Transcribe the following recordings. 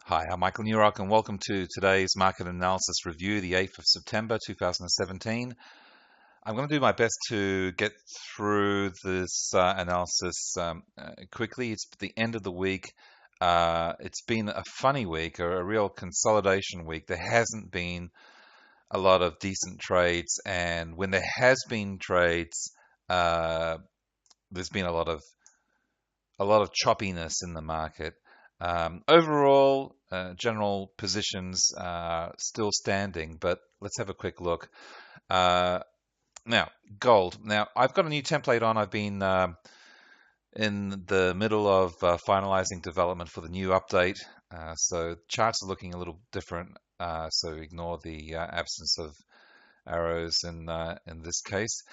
Hi, I'm Michael Newrock, and welcome to today's market analysis review, the 8th of September 2017. I'm going to do my best to get through this analysis quickly. It's the end of the week. It's been a funny week, a real consolidation week. There hasn't been a lot of decent trades, and when there has been trades, there's been a lot of choppiness in the market. Overall, general positions still standing, but let's have a quick look. Now, gold. Now, I've got a new template on. I've been in the middle of finalizing development for the new update, so charts are looking a little different. So ignore the absence of arrows in this case.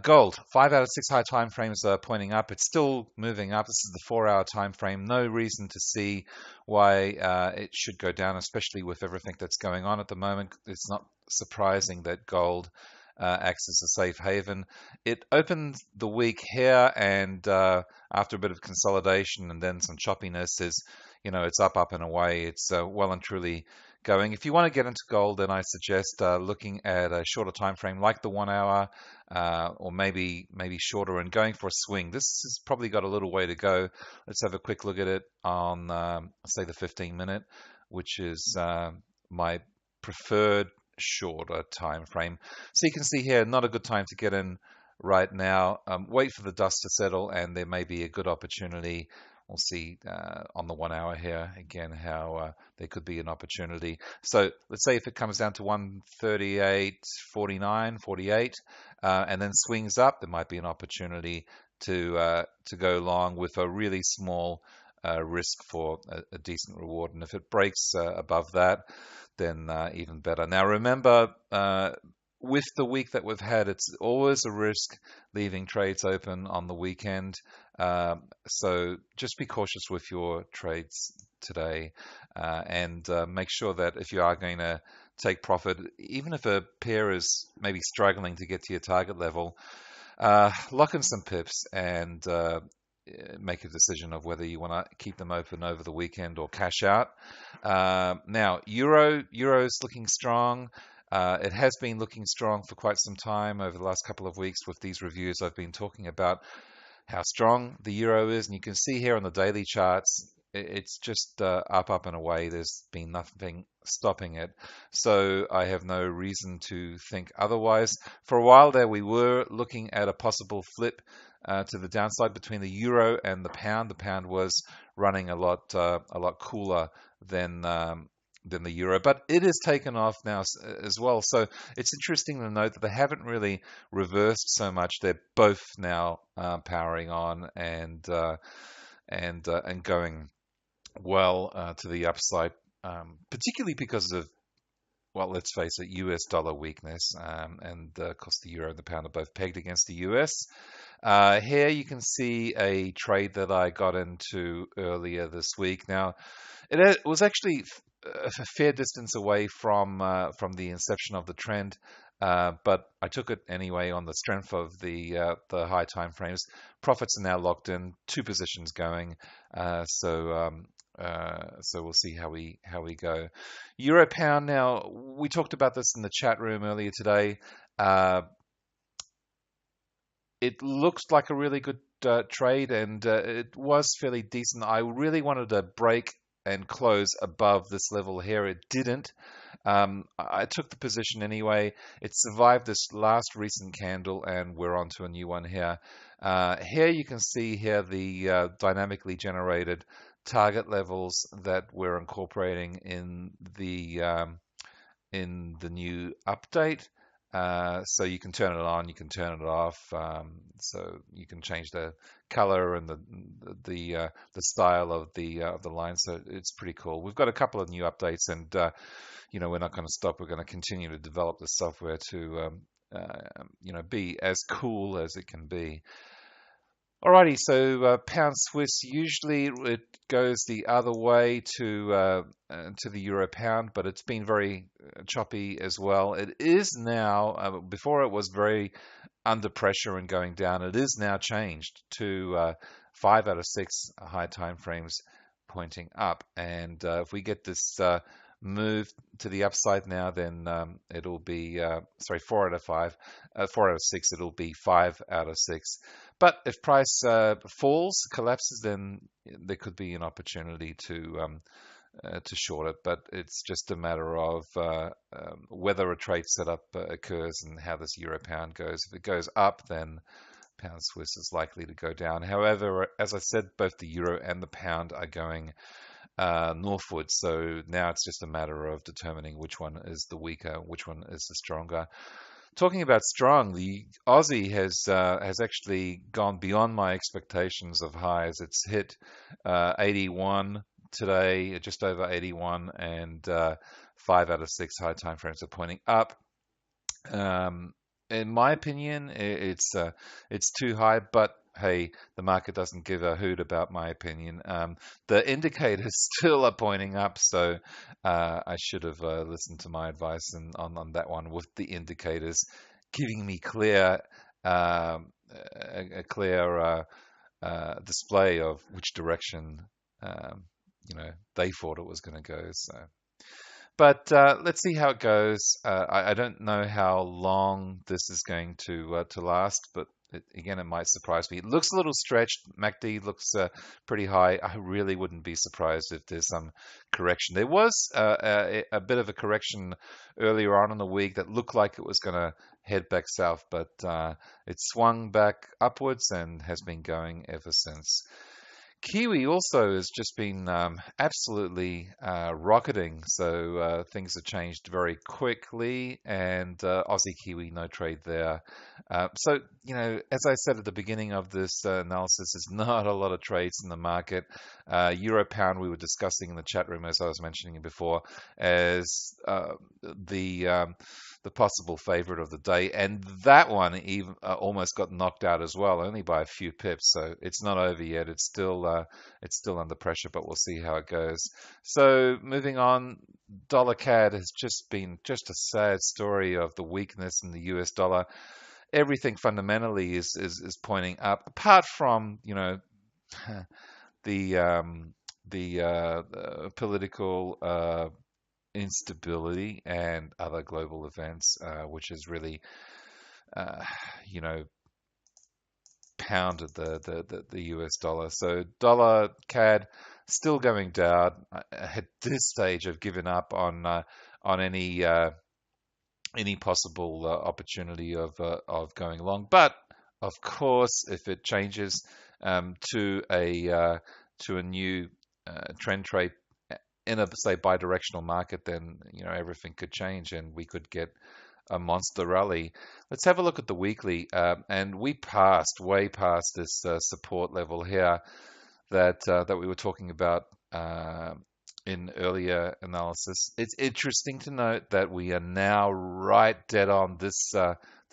Gold, 5 out of 6 high time frames are pointing up. It's still moving up. This is the 4-hour time frame. No reason to see why it should go down, especially with everything that's going on at the moment. It's not surprising that gold acts as a safe haven. It opened the week here, and after a bit of consolidation and then some choppiness, it's up and away. It's well and truly going. If you want to get into gold, then I suggest looking at a shorter time frame, like the 1 hour, or maybe shorter, and going for a swing. This has probably got a little way to go. Let's have a quick look at it on, say, the 15-minute, which is my preferred shorter time frame. So you can see here, not a good time to get in right now. Wait for the dust to settle, and there may be a good opportunity. We'll see on the 1 hour here again how there could be an opportunity. So let's say if it comes down to 138.49, 48, and then swings up, there might be an opportunity to go long with a really small risk for a decent reward. And if it breaks above that, then even better. Now remember, with the week that we've had, it's always a risk leaving trades open on the weekend. So just be cautious with your trades today, and make sure that if you are going to take profit, even if a pair is maybe struggling to get to your target level, lock in some pips and make a decision of whether you want to keep them open over the weekend or cash out. Now, Euro's looking strong. It has been looking strong for quite some time over the last couple of weeks. With these reviews, I've been talking about how strong the euro is, and you can see here on the daily charts, it's just up and away. There's been nothing stopping it, so I have no reason to think otherwise. For a while there, we were looking at a possible flip to the downside between the euro and the pound. The pound was running a lot cooler than the euro, but it has taken off now as well. So it's interesting to note that they haven't really reversed so much. They're both now powering on and going well to the upside, particularly because of, well, let's face it, US dollar weakness, and of course the euro and the pound are both pegged against the US. Here you can see a trade that I got into earlier this week. Now, it was actually a fair distance away from the inception of the trend, but I took it anyway on the strength of the high time frames. Profits are now locked in, 2 positions going, so we'll see how we go. Euro pound. Now, we talked about this in the chat room earlier today. It looks like a really good trade, and it was fairly decent. I really wanted to break and close above this level here. It didn't. I took the position anyway. It survived this last recent candle, and we're on to a new one here. Here you can see here the dynamically generated target levels that we're incorporating in the new update. So you can turn it on, you can turn it off. So you can change the color and the style of the line. So it's pretty cool. We've got a couple of new updates, and we're not going to stop. We're going to continue to develop the software to be as cool as it can be. Alrighty, so pound Swiss, usually it goes the other way to the euro pound, but it's been very choppy as well. It is now, before it was very under pressure and going down, it is now changed to 5 out of 6 high time frames pointing up. And if we get this move to the upside now, then it'll be, 4 out of 5, 4 out of 6, it'll be 5 out of 6. But if price falls, collapses, then there could be an opportunity to short it. But it's just a matter of whether a trade setup occurs and how this euro pound goes. If it goes up, then pound Swiss is likely to go down. However, as I said, both the euro and the pound are going northward. So now it's just a matter of determining which one is the weaker, which one is the stronger. Talking about strong, the Aussie has actually gone beyond my expectations of highs. It's hit 81 today, just over 81, and 5 out of 6 high time frames are pointing up. In my opinion, it's too high, but hey, the market doesn't give a hoot about my opinion. The indicators still are pointing up, so I should have listened to my advice on that one, with the indicators giving me clear a clear display of which direction they thought it was going to go. So. But let's see how it goes. I don't know how long this is going to last, but again, it might surprise me. It looks a little stretched. MACD looks pretty high. I really wouldn't be surprised if there's some correction. There was a bit of a correction earlier on in the week that looked like it was going to head back south, but it swung back upwards and has been going ever since. Kiwi also has just been absolutely rocketing, so things have changed very quickly, and Aussie Kiwi, no trade there. So, as I said at the beginning of this analysis, there's not a lot of trades in the market. Euro Pound, we were discussing in the chat room, as I was mentioning before, as the possible favorite of the day, and that one even almost got knocked out as well, only by a few pips. So it's not over yet. It's still under pressure, but we'll see how it goes. So moving on, dollar CAD has just been a sad story of the weakness in the US dollar. Everything fundamentally is pointing up, apart from the political instability and other global events, which has really, pounded the US dollar. So dollar CAD still going down. At this stage, I've given up on any possible opportunity of going long. But of course, if it changes to a new trend trade in a, say, bi-directional market, then everything could change and we could get a monster rally. Let's have a look at the weekly, and we way past this support level here that we were talking about in earlier analysis. It's interesting to note that we are now right dead on this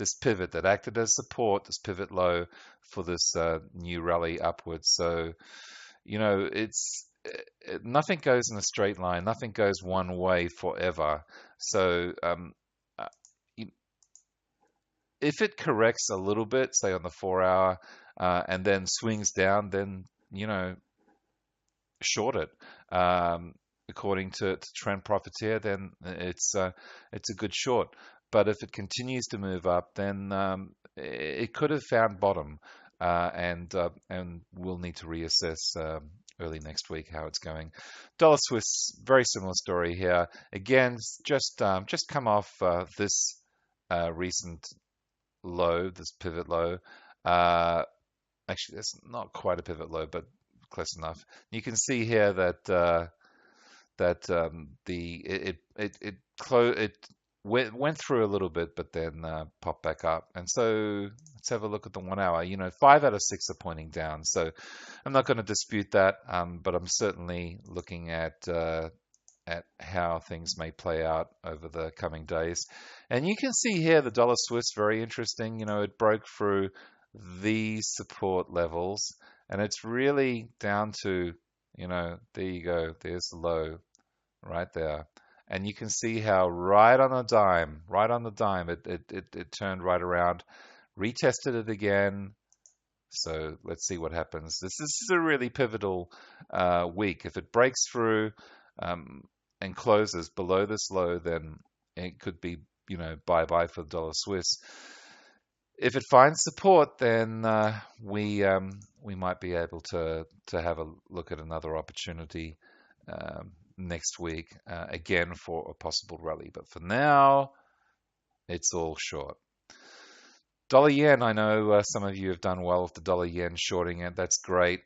this pivot that acted as support, this pivot low for this new rally upwards. So it's nothing goes in a straight line. Nothing goes one way forever. So if it corrects a little bit, say on the 4-hour, and then swings down, then short it. According to Trend Profiteer, then it's a good short. But if it continues to move up, then it could have found bottom, and we'll need to reassess early next week how it's going. Dollar Swiss, very similar story here. Again, just come off this recent low, this pivot low. Actually, that's not quite a pivot low, but close enough. You can see here that it went through a little bit, but then popped back up. And so let's have a look at the 1 hour. 5 out of 6 are pointing down. So I'm not going to dispute that, but I'm certainly looking at how things may play out over the coming days. And you can see here the dollar Swiss, very interesting. It broke through these support levels, and it's really down to, there you go. There's the low right there. And you can see how right on the dime, it turned right around, retested it again, So let's see what happens. This is a really pivotal week. If it breaks through um, and closes below this low, then it could be, bye-bye for the dollar Swiss. If it finds support, then we might be able to have a look at another opportunity next week again for a possible rally. But for now, it's all short. Dollar yen, I know some of you have done well with the dollar yen shorting it. That's great.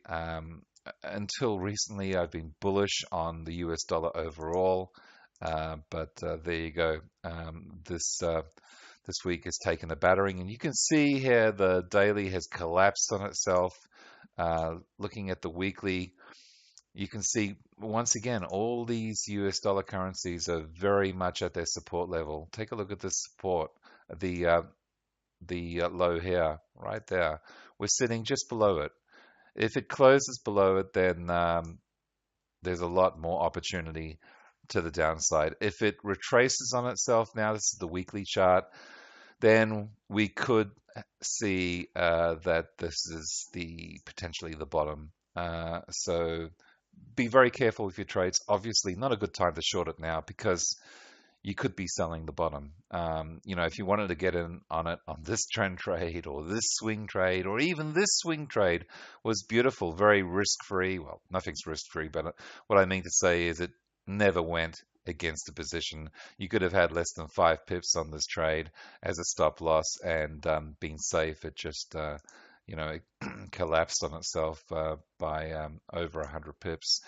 Until recently, I've been bullish on the US dollar overall, but there you go. This week has taken a battering, and you can see here the daily has collapsed on itself. Looking at the weekly, you can see once again all these US dollar currencies are very much at their support level. Take a look at this support, the low here, right there. We're sitting just below it. If it closes below it, then there's a lot more opportunity to the downside. If it retraces on itself, now this is the weekly chart, then we could see that this is potentially the bottom. So be very careful with your trades. Obviously, not a good time to short it now because you could be selling the bottom. If you wanted to get in on it on this trend trade or this swing trade or even this swing trade was beautiful, very risk-free. Well, nothing's risk-free, but what I mean to say is it never went against the position. You could have had less than 5 pips on this trade as a stop loss and been safe. It just, it collapsed on itself by over 100 pips.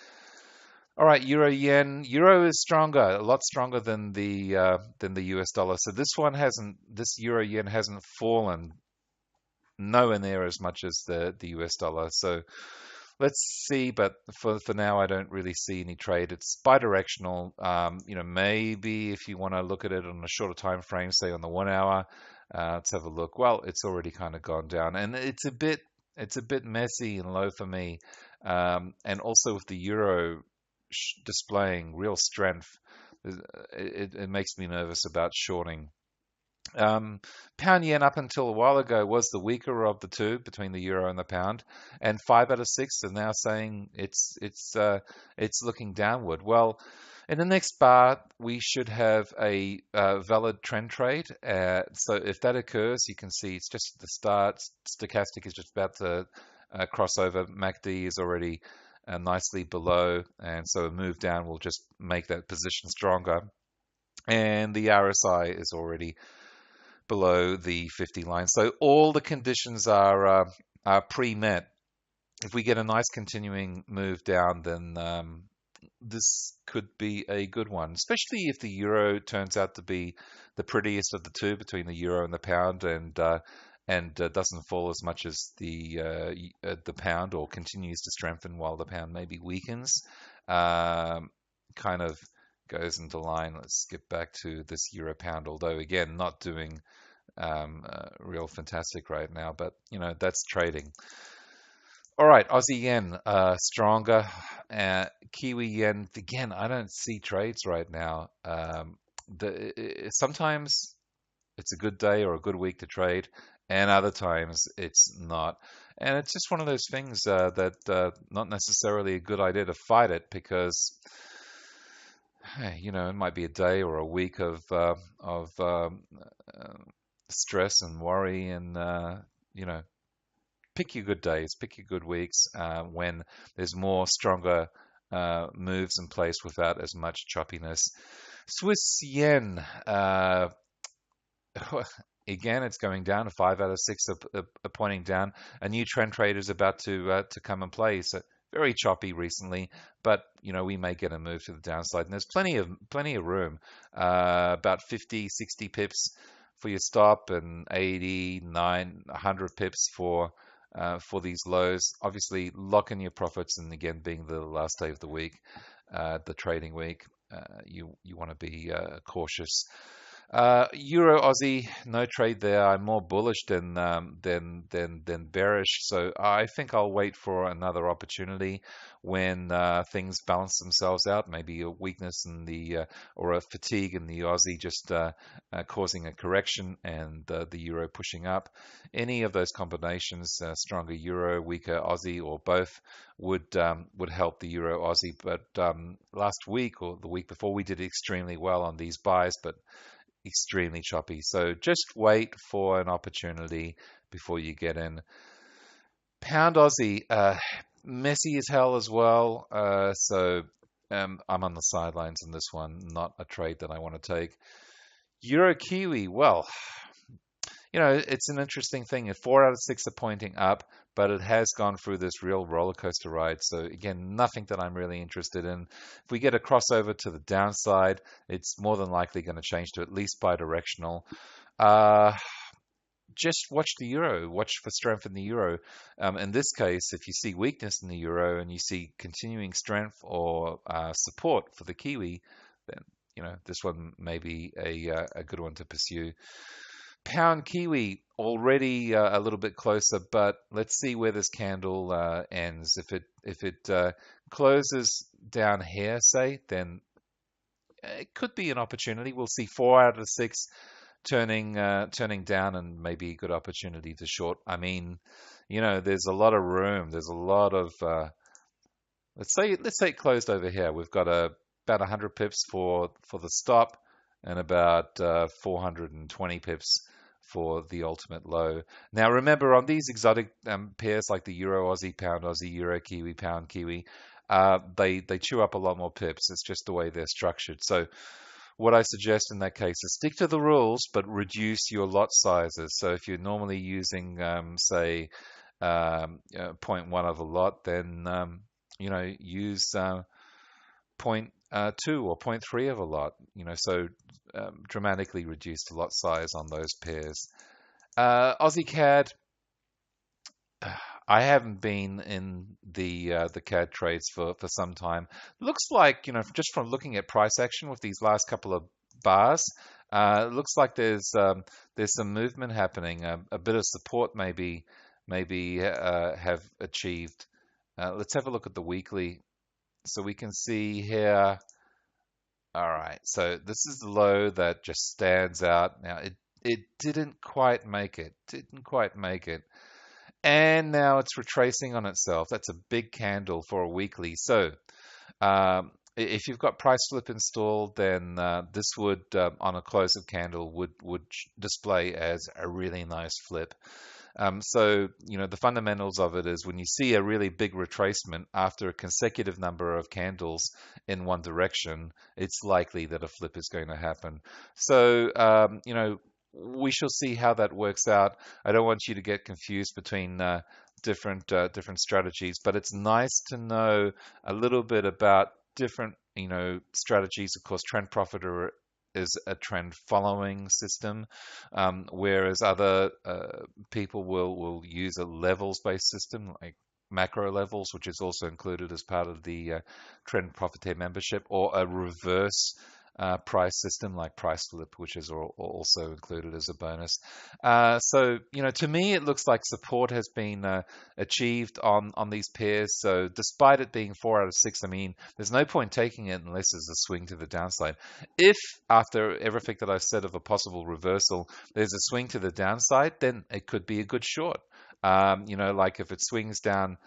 All right, euro yen. Euro is stronger, a lot stronger than the US dollar. So this euro yen hasn't fallen nowhere near as much as the US dollar. So let's see, but for now, I don't really see any trade. It's bidirectional. Maybe if you want to look at it on a shorter time frame, say on the 1 hour, let's have a look. Well, it's already kind of gone down, and it's a bit messy and low for me. And also with the euro displaying real strength, it makes me nervous about shorting. Pound yen up until a while ago was the weaker of the two between the euro and the pound, and 5 out of 6 are now saying it's looking downward. Well, in the next bar we should have a valid trend trade. So if that occurs, you can see it's just at the start. Stochastic is just about to cross over. MACD is already nicely below, and so a move down will just make that position stronger. And the RSI is already below the 50 line. So all the conditions are pre-met. If we get a nice continuing move down, then this could be a good one, especially if the euro turns out to be the prettiest of the two between the euro and the pound, and doesn't fall as much as the pound, or continues to strengthen while the pound maybe weakens. Kind of goes into line. Let's skip back to this euro pound, although again not doing real fantastic right now, but that's trading. All right, Aussie yen stronger. Kiwi yen, again, I don't see trades right now. Sometimes it's a good day or a good week to trade, and other times it's not. And it's just one of those things that not necessarily a good idea to fight it, because it might be a day or a week of stress and worry, and pick your good days, pick your good weeks when there's more stronger moves in place without as much choppiness. Swiss yen, again, it's going down. 5 out of 6 are pointing down. A new trend trade is about to come in play. So very choppy recently, but we may get a move to the downside, and there's plenty of room. About 50, 60 pips for your stop, and 80, 100 pips for these lows. Obviously, lock in your profits, and again, being the last day of the week, the trading week, you want to be cautious. Euro Aussie, no trade there. I'm more bullish than bearish. So I think I'll wait for another opportunity when things balance themselves out. Maybe a weakness in the or a fatigue in the Aussie just causing a correction, and the Euro pushing up. Any of those combinations, stronger Euro, weaker Aussie, or both, would help the Euro Aussie. But last week or the week before, we did extremely well on these buys, but extremely choppy. So just wait for an opportunity before you get in. Pound Aussie, messy as hell as well. I'm on the sidelines in this one, not a trade that I want to take. Euro Kiwi, well, it's an interesting thing. 4 out of 6 are pointing up, but it has gone through this real roller coaster ride. So again, nothing that I'm really interested in. If we get a crossover to the downside, it's more than likely going to change to at least bidirectional. Just watch the euro, watch for strength in the euro. In this case, if you see weakness in the euro and you see continuing strength or support for the Kiwi, then this one may be a good one to pursue. Pound Kiwi already a little bit closer, but let's see where this candle ends. If it closes down here, say, then it could be an opportunity. We'll see 4 out of 6 turning down, and maybe a good opportunity to short. I mean, there's a lot of room. There's a lot of let's say it closed over here. We've got about 100 pips for the stop, and about 420 pips for the ultimate low. Now remember, on these exotic pairs like the Euro Aussie, Pound Aussie, Euro Kiwi, Pound Kiwi, they chew up a lot more pips. It's just the way they're structured. So what I suggest in that case is stick to the rules, but reduce your lot sizes. So if you're normally using, say, 0.1 of a lot, then use 0.2 or 0.3 of a lot. So dramatically reduce the lot size on those pairs. Aussie CAD. I haven't been in the CAD trades for some time. Looks like, just from looking at price action with these last couple of bars, it looks like there's some movement happening. A bit of support maybe have achieved. Let's have a look at the weekly. So we can see here. All right, so this is the low that just stands out. Now it didn't quite make it. Didn't quite make it. And now it's retracing on itself. That's a big candle for a weekly. So if you've got price flip installed, then this would, on a close of candle, would display as a really nice flip. So the fundamentals of it is when you see a really big retracement after a consecutive number of candles in one direction, it's likely that a flip is going to happen. So we shall see how that works out. I don't want you to get confused between different strategies, but it's nice to know a little bit about different strategies. Of course, Trend Profiteer is a trend following system, whereas other people will use a levels based system like macro levels, which is also included as part of the Trend Profiteer membership, or a reverse price system like price flip, which is also included as a bonus. So to me, it looks like support has been achieved on these pairs. So despite it being 4 out of 6, I mean, there's no point taking it unless there's a swing to the downside. If after everything that I've said of a possible reversal, there's a swing to the downside, then it could be a good short. Like if it swings down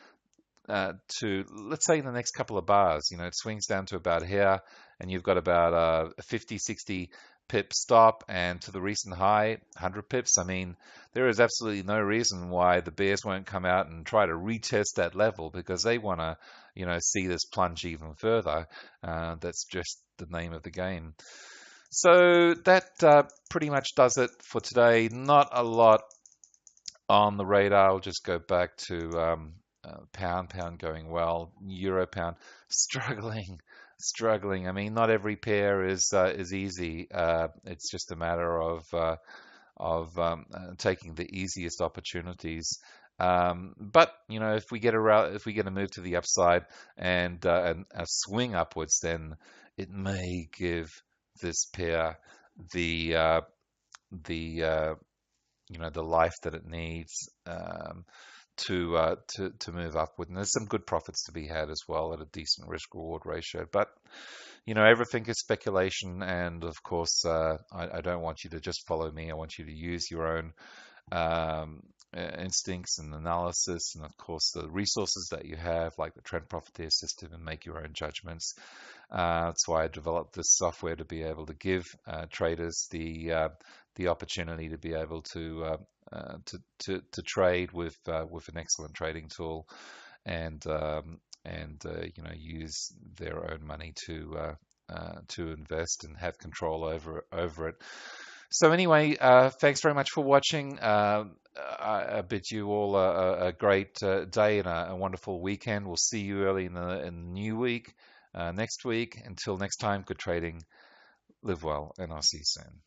to, let's say, in the next couple of bars, it swings down to about here, and you've got about a 50, 60 pip stop, and to the recent high, 100 pips. I mean, there is absolutely no reason why the bears won't come out and try to retest that level, because they want to, see this plunge even further. That's just the name of the game. So that pretty much does it for today. Not a lot on the radar. I'll just go back to pound going well, euro pound struggling. I mean, not every pair is easy. It's just a matter of taking the easiest opportunities. But if we get a move to the upside and a swing upwards, then it may give this pair the the the life that it needs to move upward. And there's some good profits to be had as well at a decent risk reward ratio. But everything is speculation, and of course, I don't want you to just follow me. I want you to use your own instincts and analysis, and of course the resources that you have, like the Trend Profiteer system, and make your own judgments. That's why I developed this software to be able to give traders the opportunity to be able to trade with an excellent trading tool, and use their own money to invest and have control over it. So anyway, thanks very much for watching. I bid you all a great day and a wonderful weekend. We'll see you early in the new week, next week. Until next time, good trading, live well, and I'll see you soon.